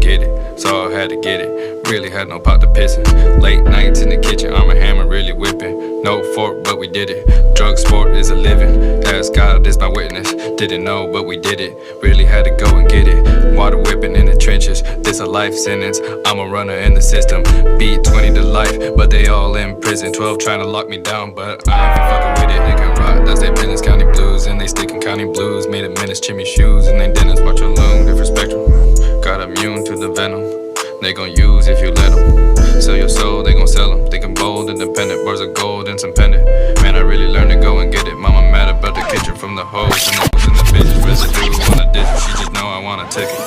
kid it, so I had to get it. Really had no pot to pissin'. Late nights in the kitchen, I'm a hammer really whipping. No fork, but we did it. Drug sport is a living. Ask God is my witness. Didn't know, but we did it. Really had to go and get it. Water whipping in the trenches. This a life sentence. I'm a runner in the system. Beat 20 to life, but they all in prison. 12 trying to lock me down, but I ain't fucking with it. They can rock, that's their business. County blues, and they stickin' county blues. Made a menace, chimney shoes, and they dentists march alone. Different spectrum. Got immune to the venom. They gon' use if you let them. Sell your soul, they gon' sell them. Thinking bold, independent, bars of gold and some pendant. Man, I really learned to go and get it. Mama mad about the kitchen from the hose and the bitches residue on the dish. She just know I want a ticket.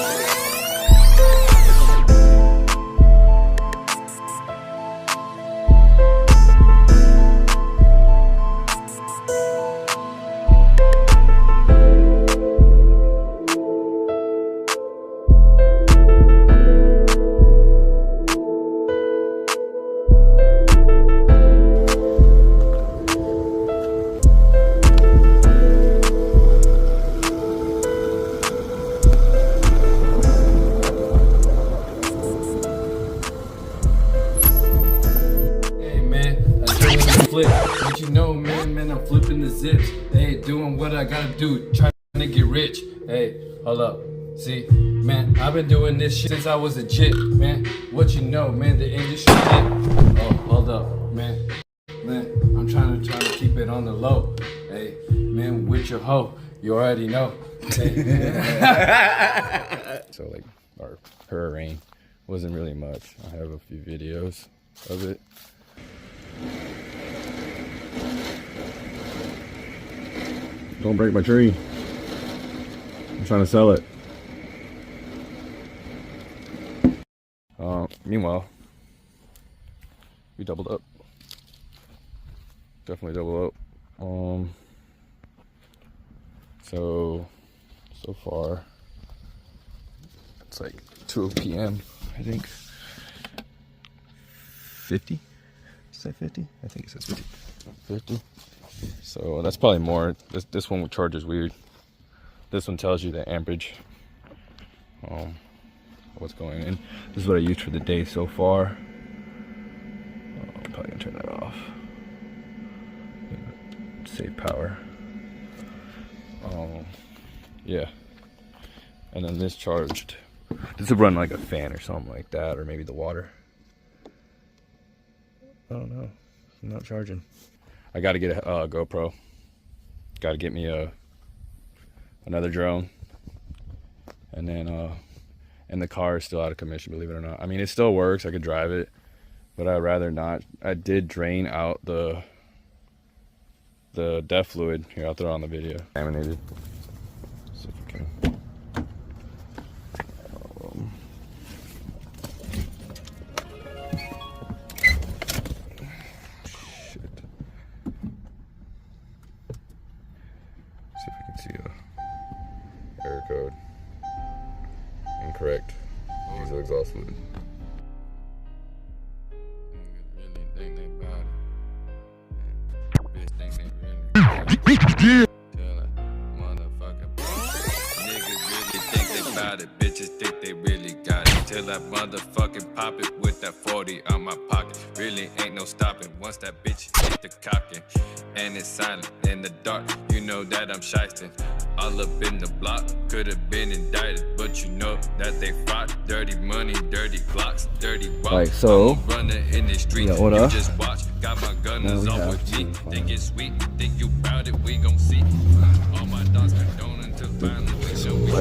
What you know, man, I'm flipping the zips. Hey, doing what I gotta do, trying to get rich. Hey, hold up. See, man, I've been doing this shit since I was a jit, man. What you know, man, the industry shit. Oh, hold up, man. I'm trying to keep it on the low. Hey, man, with your hoe, you already know. Hey. So like her rain wasn't really much. I have a few videos of it. Don't break my tree. I'm trying to sell it. Meanwhile, we doubled up. Definitely doubled up. So far, it's like 2 p.m. I think. 50? Is that 50? I think it says 50. 50. So that's probably more. This one with charge is weird. This one tells you the amperage. What's going in. This is what I used for the day so far. I'm probably gonna turn that off. Save power. Yeah. And then this charged. This would run like a fan or something like that, or maybe the water. I don't know. I'm not charging. I gotta get a GoPro. Gotta get me another drone. And then and the car is still out of commission, believe it or not. I mean, it still works. I could drive it, but I'd rather not. I did drain out the DEF fluid. Here, I'll throw it on the video. Contaminated. See if we can. Error code. Incorrect. Diesel exhaust fluid. Bitches think they really got it. Till I motherfucking pop it with that 40 on my pocket. Really ain't no stopping once that bitch hit the cocking. And it's silent in the dark, you know that I'm shysting. All up in the block, could've been indicted, but you know that they fought. Dirty money, dirty clocks, dirty walk. Like so, in the street, yeah, what up? You just watch, got my gunners off with me. Think it's sweet, think you proud it, we gon' see. All my dogs condone until finally we show we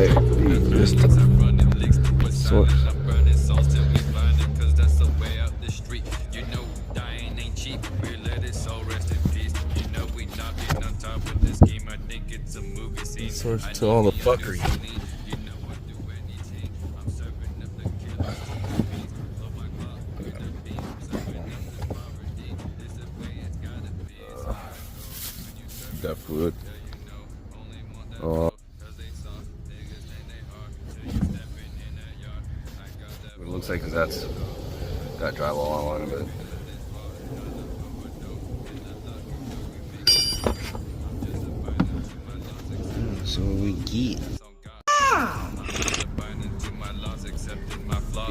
running licks to what's silent. I'm burning souls till we find it, cause that's the way out the street. You know dying ain't cheap, we let it so rest in peace. You know we not being on top of this game, I think it's a movie scene. Source to all the fuckery. That fluid. It looks like that's got drywall on it, but so we get.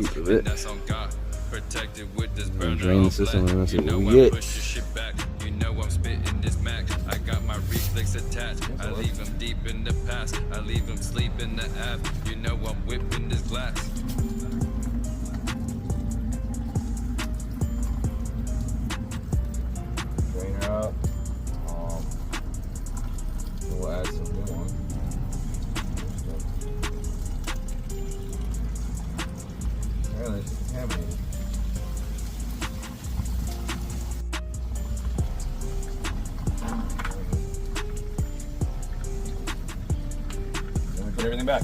heap of and it. that's on God. Protected with this Gonna burner drain the of system black. and that's You what know we I get. push your shit back. You know I'm spitting this Mac. I got my reflex attached. I leave them deep in the past. I leave them sleep in the app. You know I'm whipping this glass. Drain her out. We'll add some new one. Really, it's contaminated. Then we put everything back.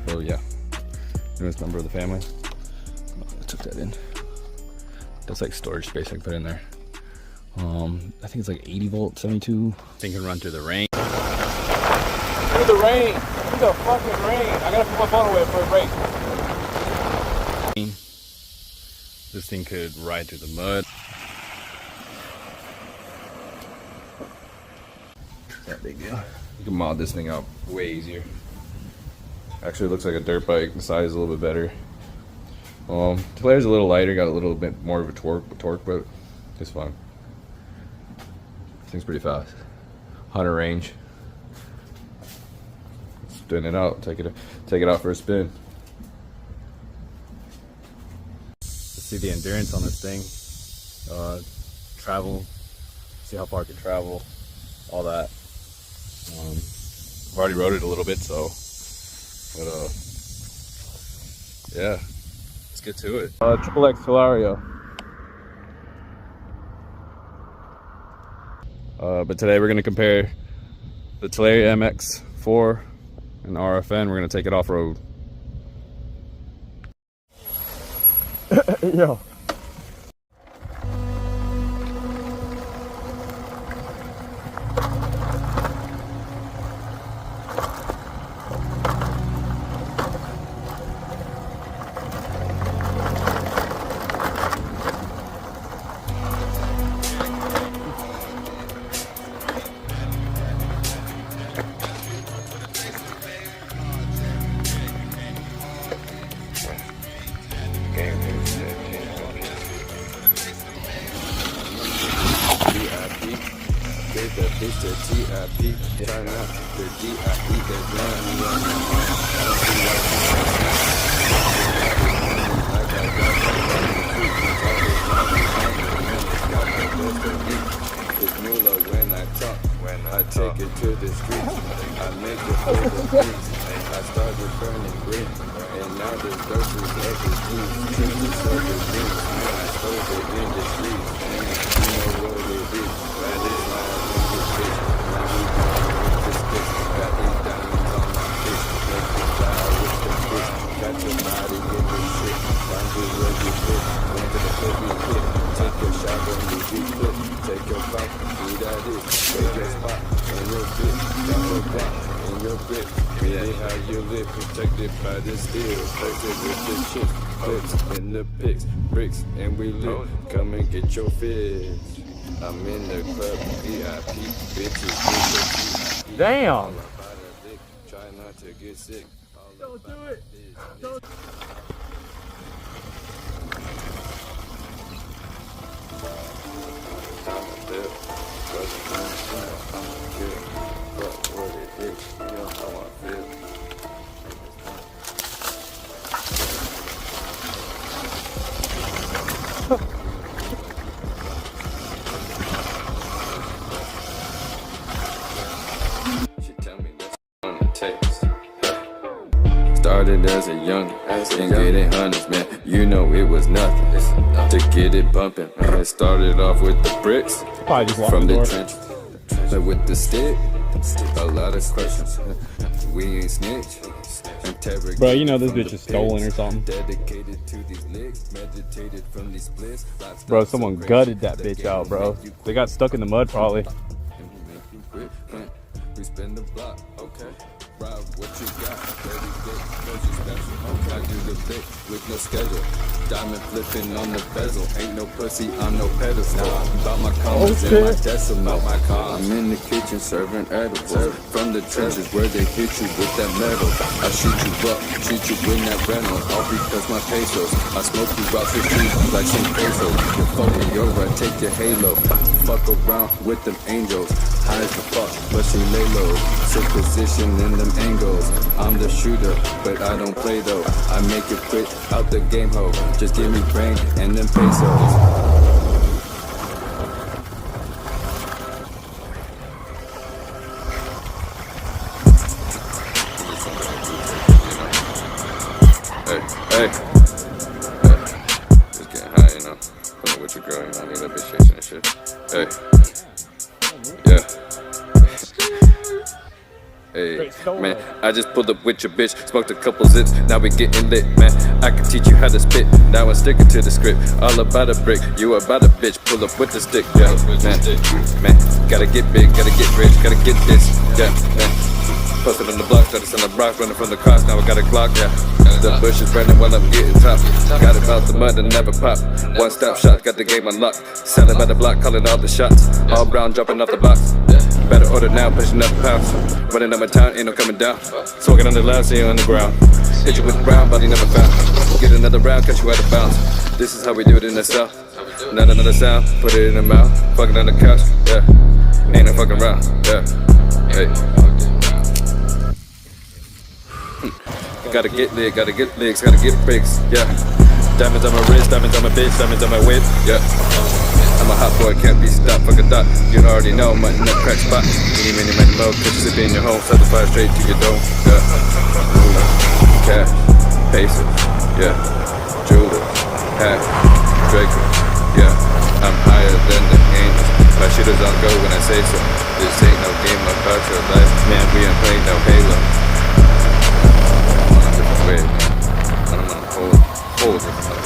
Oh yeah, newest member of the family. I took that in. That's like storage space I can put in there. I think it's like 80 volt, 72. Thing can run through the rain. Through the rain! Through the fucking rain! I gotta put my phone away before it breaks. This thing could ride through the mud. That big deal. You can mod this thing out way easier. Actually, it looks like a dirt bike. The size is a little bit better. Taylor's a little lighter, got a little bit more of a torque, but it's fine. This thing's pretty fast. 100 range. Spin it out. Take it out for a spin. Let's see the endurance on this thing. Travel. See how far it can travel. All that. I've already rode it a little bit, so. But yeah. Let's get to it. XXX Telario. But today we're gonna compare the Telario MX4 and the RFN. We're gonna take it off road. Yo. Bitch, the TIP, try not the DIE, the it's Mula when I talk, I take it to the streets, I make it for the streets, I started burning green, and now the dirt is evergreen, trees are the dreams, I stole the industries, and you know what it is, that is my bitch, now we going with this bitch, got these diamonds on my bitch, make you fly with the bitch, got your body in the shit, find you where you fit, went to the flip me hit, take your shot when you be flip, take your pop, do that is, take your spot, and your grip, got your back, and your grip, really how you live, protected by the steel, protected with the chips, clips, in the pics, bricks, and we live, come and get your fish. I'm in the club, VIP, bitches, damn! Try not to get sick. Don't do it! Don't. Started as a young, and getting hundreds, man. You know it was nothing to get it bumping. It started off with the bricks from the trench, but with the stick, a lot of questions. We ain't snitch. Bro, you know this bitch is stolen or something. Dedicated to these licks, meditated from these splits. Bro, someone gutted that bitch out, bro. They got stuck in the mud probably. We spin the block, okay. Rob what you got, 30 days, cause you special, okay. I do the bit with no schedule. Diamond flipping on the bezel. Ain't no pussy, I'm no pedestal. About my commas and my decimal. I'm in the kitchen serving edibles. From the trenches where they hit you with that metal. I shoot you up, treat you with that rental. All because my pesos. I smoke you out the street like some pesos. You fuck me over, I take your halo. Fuck around with them angels. High as the fuck, but she lay low. Sit position in them angles. I'm the shooter, but I don't play though. I make it quick out the game ho. Just give me brain and them pesos. Hey, just getting high, you know. Pulling with your girl, you know. I need that bitch chasing and shit. Hey, yeah. Hey, man, I just pulled up with your bitch, smoked a couple zips, now we getting lit, man. I can teach you how to spit, now I'm sticking to the script. All about a brick, you about a bitch, pull up with the stick, yeah, man, gotta get big, gotta get rich, gotta get this, yeah, man. Posted on the block, started on the block, running from the cross, now I got a Glock, yeah. The bush is burning while I'm getting top. Got it out the mud and never pop. One stop shot, got the game unlocked. Selling by the block, calling all the shots. All brown, jumping off the box. Better order now, pushing up pounds. Running up my town, ain't no coming down. Smoking on the loud, see you on the ground. Hit you with brown, body never found. Get another round, catch you out of bounds. This is how we do it in the south. Not another sound, put it in the mouth. Fucking on the couch, yeah. Ain't no fucking round, yeah. Hey. Gotta get lit, gotta get legs, gotta get bricks, yeah. Diamonds on my wrist, diamonds on my bitch, diamonds on my whip, yeah. I'm a hot boy, can't be stopped, fuck a thought. You already know, my nut crack spot. Many mo, catch you sipping in your home, certified straight to your dome, yeah. Cash, pesos, yeah. Jeweler, hat, Draco, yeah. I'm higher than the angels. My shit is on go when I say so. This ain't no game about your life, man. We ain't playing no Halo. Wait, I'm on a whole different level.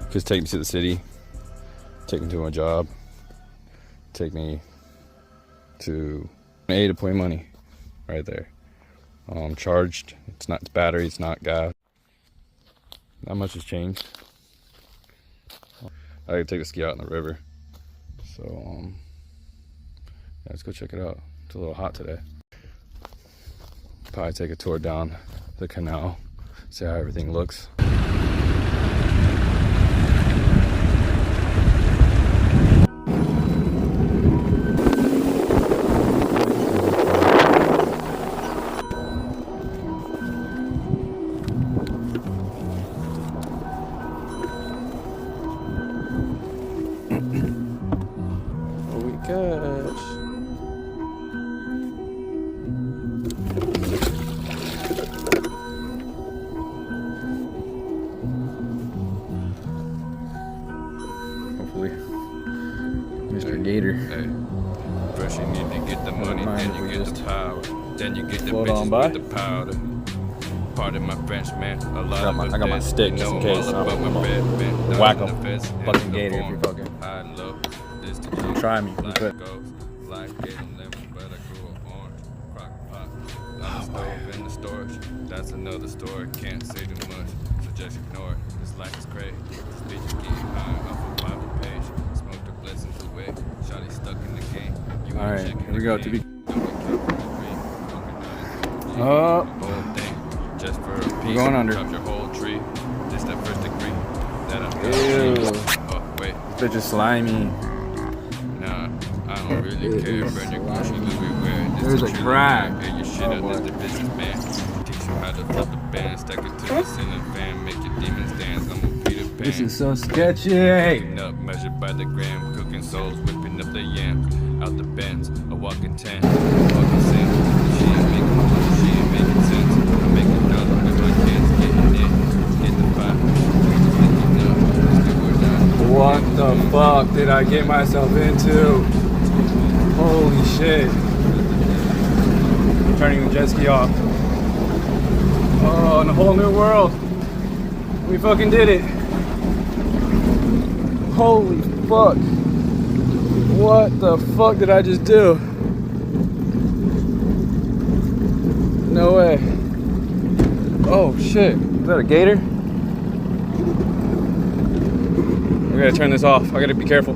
Just take me to the city, take me to my job, take me to A to play money, right there. Charged. It's not battery. It's not gas. Not much has changed. I could take a ski out in the river. So, yeah, let's go check it out. It's a little hot today. Probably take a tour down the canal, see how everything looks. Hopefully, Mr. Gator. Hey, first you need to get the money, then you get the power, then you get the Float on bitches by. with the powder. Pardon my French, man. A lot of I got my stick just in case. I'm Whack 'em. Fucking Gator if you fucking try me. You could. In the storage, that's another story. Can't say too much, so just ignore it. This life is crazy. This bitch is getting high off a Bible page. Smoke the blessings away. Shawty stuck in the game. All right, here we go. To be. Oh. Just for a piece. We're going under. Chop your whole tree. This that first degree. That I'm Ew. Oh wait. This bitch is slimy. Nah, I don't really care. Burn your Gucci everywhere. There's a crack. Hey, your shit up, this the business man. Teach you how to flip the band, stack it to the ceiling fan, make your demons dance. I'm a Peter Pan. This is so sketchy. Cooking up, measured by the gram, cooking souls, whipping up the yams. Out the bends, a walking tan, walking sand. She ain't making sense. I'm making dollars with my kids, getting in, get the vibe. What the fuck did I get myself into? Holy shit. Turning the jet ski off. Oh, in a whole new world. We fucking did it. Holy fuck. What the fuck did I just do? No way. Oh shit. Is that a gator? I gotta turn this off. I gotta be careful.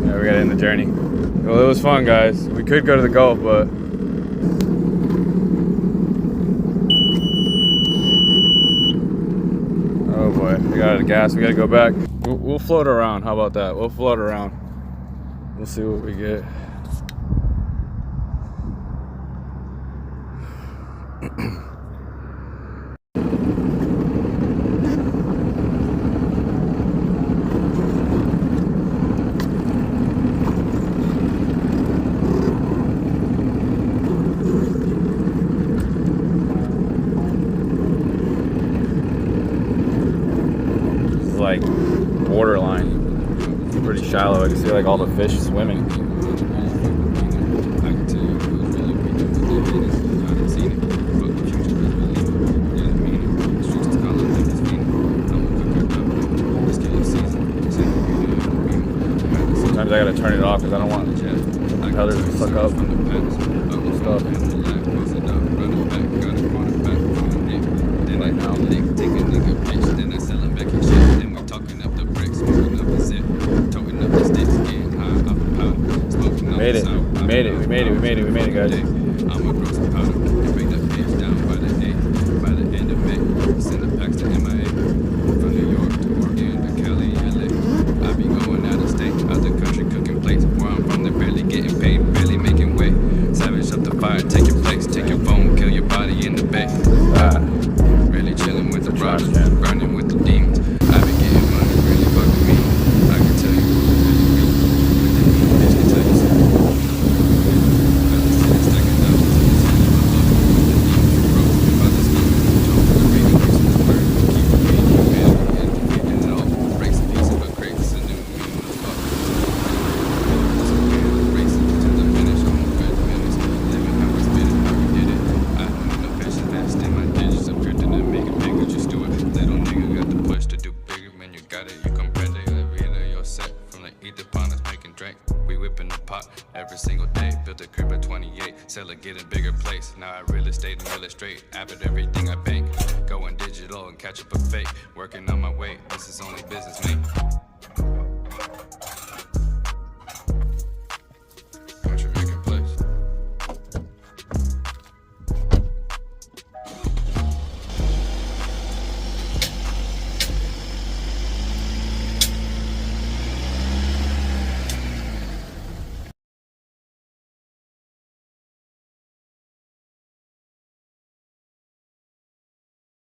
Yeah, we gotta end the journey. Well, it was fun, guys. We could go to the Gulf, but oh boy, we got out of gas. We gotta go back. We'll float around. How about that? We'll float around. We'll see what we get. Like borderline. It's pretty shallow. I can see like all the fish swimming. Sometimes I gotta turn it off because I don't want the propellers to suck up stuff. Right now. We made it, guys. I'ma grow some powder and bring that bitch down by the day. By the end of May, send the packs to MIA. From New York to Oregon to Cali, LA. I be going out of state, out the country cooking plates. Where I'm from, they're barely getting paid, barely making way. Savage up the fire, take your place, take your phone, kill your body in the bay. Really chilling with the robbers, burning with the demons. I be getting money, really fucking me. I can tell you who really me. Bitch can tell you something. Every single day, built a crib at 28, sell it, get a bigger place. Now I real estate and illustrate, avid everything I bank. Going digital and catch up a fake, working on my way, this is only business, mate.